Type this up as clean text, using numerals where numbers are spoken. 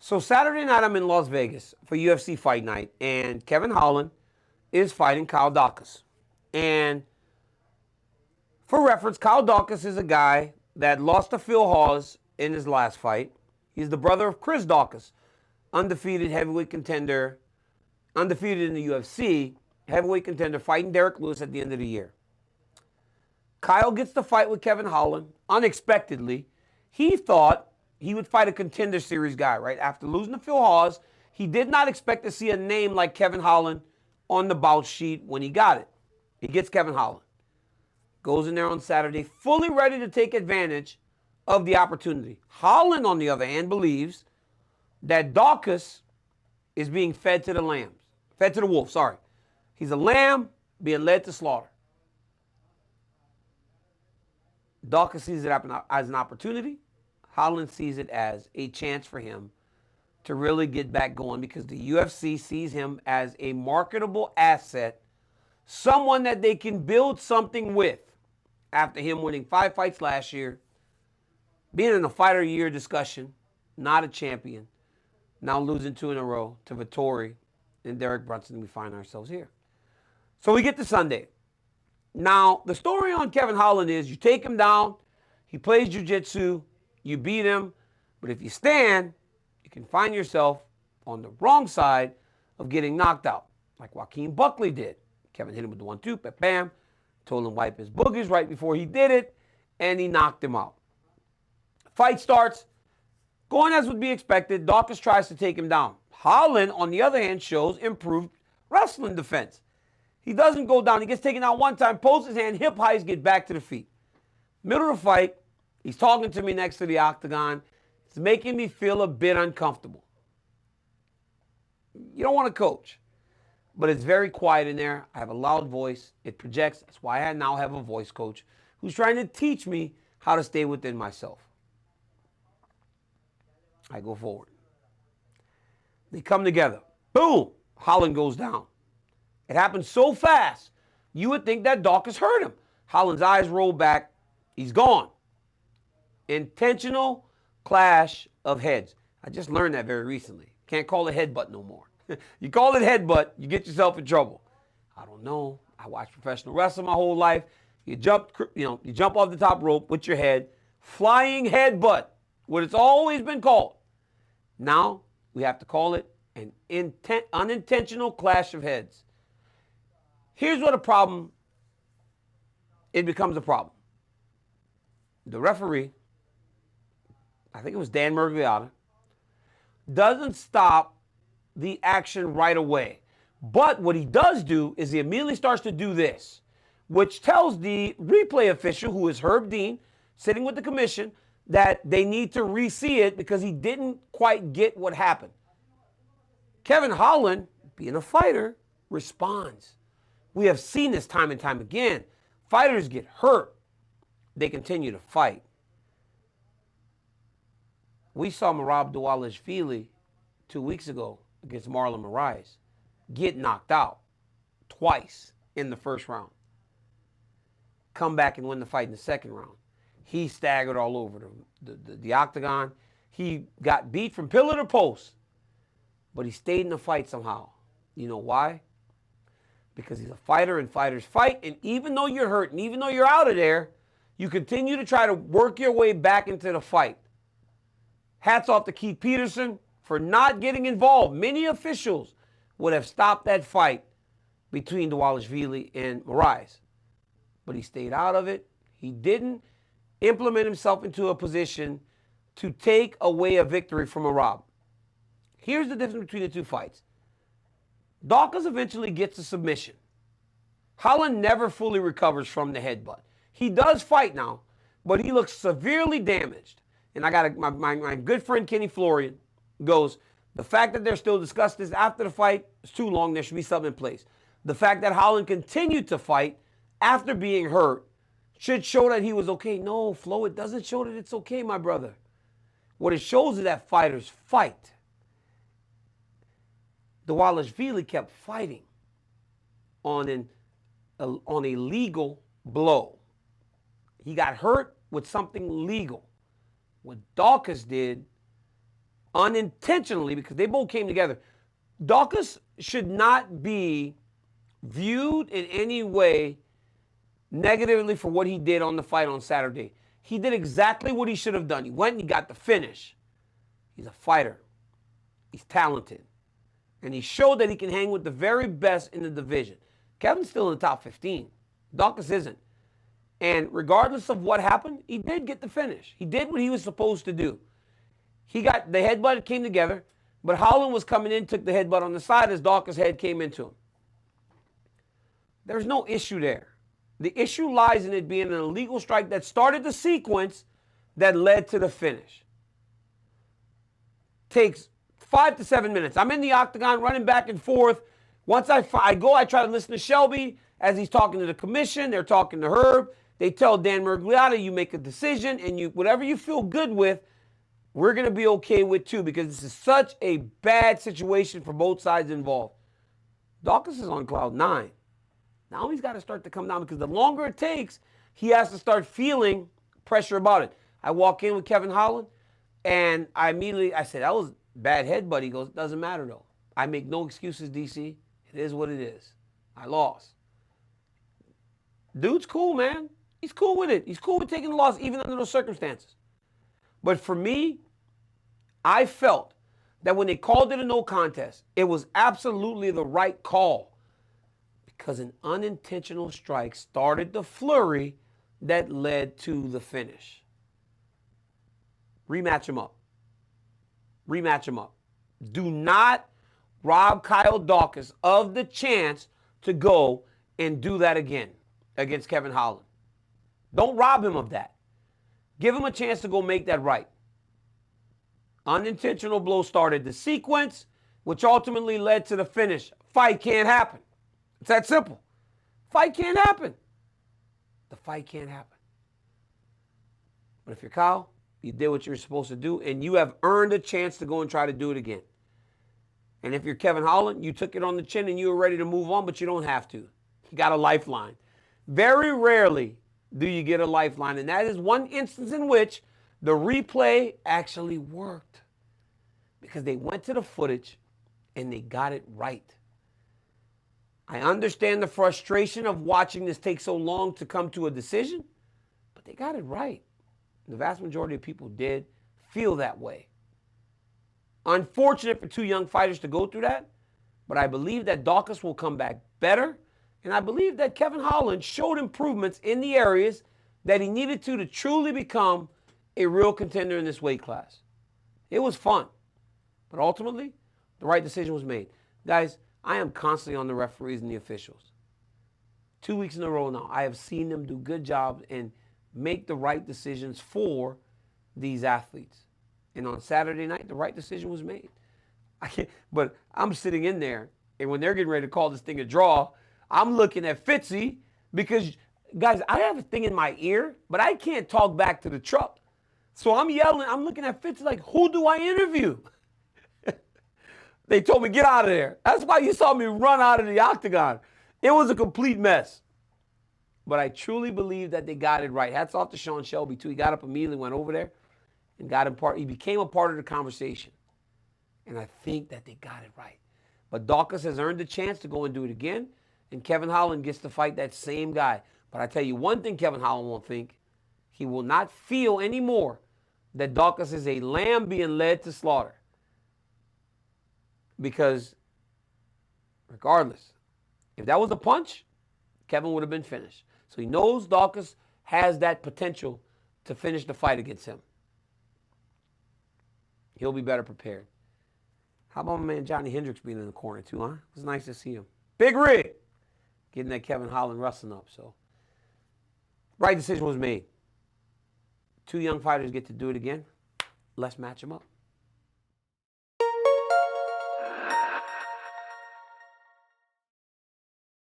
So Saturday night, I'm in Las Vegas for UFC Fight Night, and Kevin Holland is fighting Kyle Daukas. And for reference, Kyle Daukas is a guy that lost to Phil Hawes in his last fight. He's the brother of Chris Daukas, undefeated heavyweight contender, undefeated in the UFC, heavyweight contender, fighting Derek Lewis at the end of the year. Kyle gets the fight with Kevin Holland unexpectedly. He thought he would fight a contender series guy, right? After losing to Phil Hawes, he did not expect to see a name like Kevin Holland on the bout sheet when he got it. He gets Kevin Holland. Goes in there on Saturday, fully ready to take advantage of the opportunity. Holland, on the other hand, believes that Daukas is being fed to the lambs. Fed to the wolves, sorry. He's a lamb being led to slaughter. Daukas sees it as an opportunity. Holland sees it as a chance for him to really get back going because the UFC sees him as a marketable asset, someone that they can build something with after him winning 5 fights last year, being in a fighter of the year discussion, not a champion, now losing 2 in a row to Vettori and Derek Brunson. We find ourselves here. So we get to Sunday. Now, the story on Kevin Holland is you take him down, he plays jiu-jitsu, you beat him, but if you stand, you can find yourself on the wrong side of getting knocked out, like Joaquin Buckley did. Kevin hit him with the 1-2, bam, told him to wipe his boogers right before he did it, and he knocked him out. Fight starts, going as would be expected. Daukas tries to take him down. Holland, on the other hand, shows improved wrestling defense. He doesn't go down. He gets taken out one time, pulls his hand, hip highs, get back to the feet. Middle of the fight, he's talking to me next to the octagon. It's making me feel a bit uncomfortable. You don't want to coach, but it's very quiet in there. I have a loud voice. It projects. That's why I now have a voice coach who's trying to teach me how to stay within myself. I go forward. They come together. Boom! Holland goes down. It happens so fast, you would think that Daukas hurt him. Holland's eyes roll back. He's gone. Intentional clash of heads. I just learned that very recently. Can't call it headbutt no more. You call it headbutt, you get yourself in trouble. I don't know. I watched professional wrestling my whole life. You jump off the top rope with your head. Flying headbutt, what it's always been called. Now we have to call it an unintentional clash of heads. Here's what it becomes a problem. The referee, I think it was Dan Murgliata, doesn't stop the action right away. But what he does do is he immediately starts to do this, which tells the replay official, who is Herb Dean, sitting with the commission, that they need to re-see it because he didn't quite get what happened. Kevin Holland, being a fighter, responds. We have seen this time and time again. Fighters get hurt. They continue to fight. We saw Merab Dvalishvili 2 weeks ago against Marlon Moraes get knocked out twice in the first round. Come back and win the fight in the second round. He staggered all over the octagon. He got beat from pillar to post, but he stayed in the fight somehow. You know why? Because he's a fighter and fighters fight, and even though you're hurt and even though you're out of there, you continue to try to work your way back into the fight. Hats off to Keith Peterson for not getting involved. Many officials would have stopped that fight between Dvalishvili and Moraes, but he stayed out of it. He didn't implement himself into a position to take away a victory from Merab. Here's the difference between the two fights. Daukas eventually gets a submission. Holland never fully recovers from the headbutt. He does fight now, but he looks severely damaged. And I got my good friend Kenny Florian goes, the fact that they're still discussing this after the fight is too long. There should be something in place. The fact that Holland continued to fight after being hurt should show that he was okay. No, Flo, it doesn't show that it's okay, my brother. What it shows is that fighters fight. Dvalishvili kept fighting on a legal blow. He got hurt with something legal. What Daukas did unintentionally, because they both came together. Daukas should not be viewed in any way negatively for what he did on the fight on Saturday. He did exactly what he should have done. He went and he got the finish. He's a fighter. He's talented. And he showed that he can hang with the very best in the division. Kevin's still in the top 15. Daukas isn't. And regardless of what happened, he did get the finish. He did what he was supposed to do. He got the headbutt, came together, but Holland was coming in, took the headbutt on the side as Daukas' head came into him. There's no issue there. The issue lies in it being an illegal strike that started the sequence that led to the finish. Takes 5 to 7 minutes. I'm in the octagon running back and forth. Once I try to listen to Shelby as he's talking to the commission. They're talking to Herb. They tell Dan Miragliotta, you make a decision, and whatever you feel good with, we're going to be okay with too, because this is such a bad situation for both sides involved. Daukas is on cloud 9. Now he's got to start to come down, because the longer it takes, he has to start feeling pressure about it. I walk in with Kevin Holland, and I said, that was bad headbutt. He goes, doesn't matter though. I make no excuses, DC. It is what it is. I lost. Dude's cool, man. He's cool with it. He's cool with taking the loss, even under those circumstances. But for me, I felt that when they called it a no contest, it was absolutely the right call, because an unintentional strike started the flurry that led to the finish. Rematch him up. Rematch him up. Do not rob Kyle Daukas of the chance to go and do that again against Kevin Holland. Don't rob him of that. Give him a chance to go make that right. Unintentional blow started the sequence, which ultimately led to the finish. Fight can't happen. It's that simple. Fight can't happen. The fight can't happen. But if you're Kyle, you did what you were supposed to do, and you have earned a chance to go and try to do it again. And if you're Kevin Holland, you took it on the chin and you were ready to move on, but you don't have to. You got a lifeline. Very rarely do you get a lifeline, and that is one instance in which the replay actually worked, because they went to the footage and they got it right. I understand the frustration of watching this take so long to come to a decision, but they got it right. The vast majority of people did feel that way. Unfortunate for two young fighters to go through that, but I believe that Daukas will come back better, and I believe that Kevin Holland showed improvements in the areas that he needed to truly become a real contender in this weight class. It was fun, but ultimately, the right decision was made. Guys, I am constantly on the referees and the officials. 2 weeks in a row now, I have seen them do good jobs and make the right decisions for these athletes. And on Saturday night, the right decision was made. But I'm sitting in there, and when they're getting ready to call this thing a draw, I'm looking at Fitzy, because, guys, I have a thing in my ear, but I can't talk back to the truck. So I'm yelling, I'm looking at Fitzy like, who do I interview? They told me, get out of there. That's why you saw me run out of the octagon. It was a complete mess. But I truly believe that they got it right. Hats off to Sean Shelby, too. He got up immediately, went over there, and got him he became a part of the conversation. And I think that they got it right. But Daukas has earned the chance to go and do it again, and Kevin Holland gets to fight that same guy. But I tell you one thing Kevin Holland won't think. He will not feel anymore that Daukas is a lamb being led to slaughter. Because regardless, if that was a punch, Kevin would have been finished. So he knows Daukas has that potential to finish the fight against him. He'll be better prepared. How about my man Johnny Hendricks being in the corner too, huh? It was nice to see him. Big rig! Getting that Kevin Holland wrestling up. So, right decision was made. Two young fighters get to do it again. Let's match them up.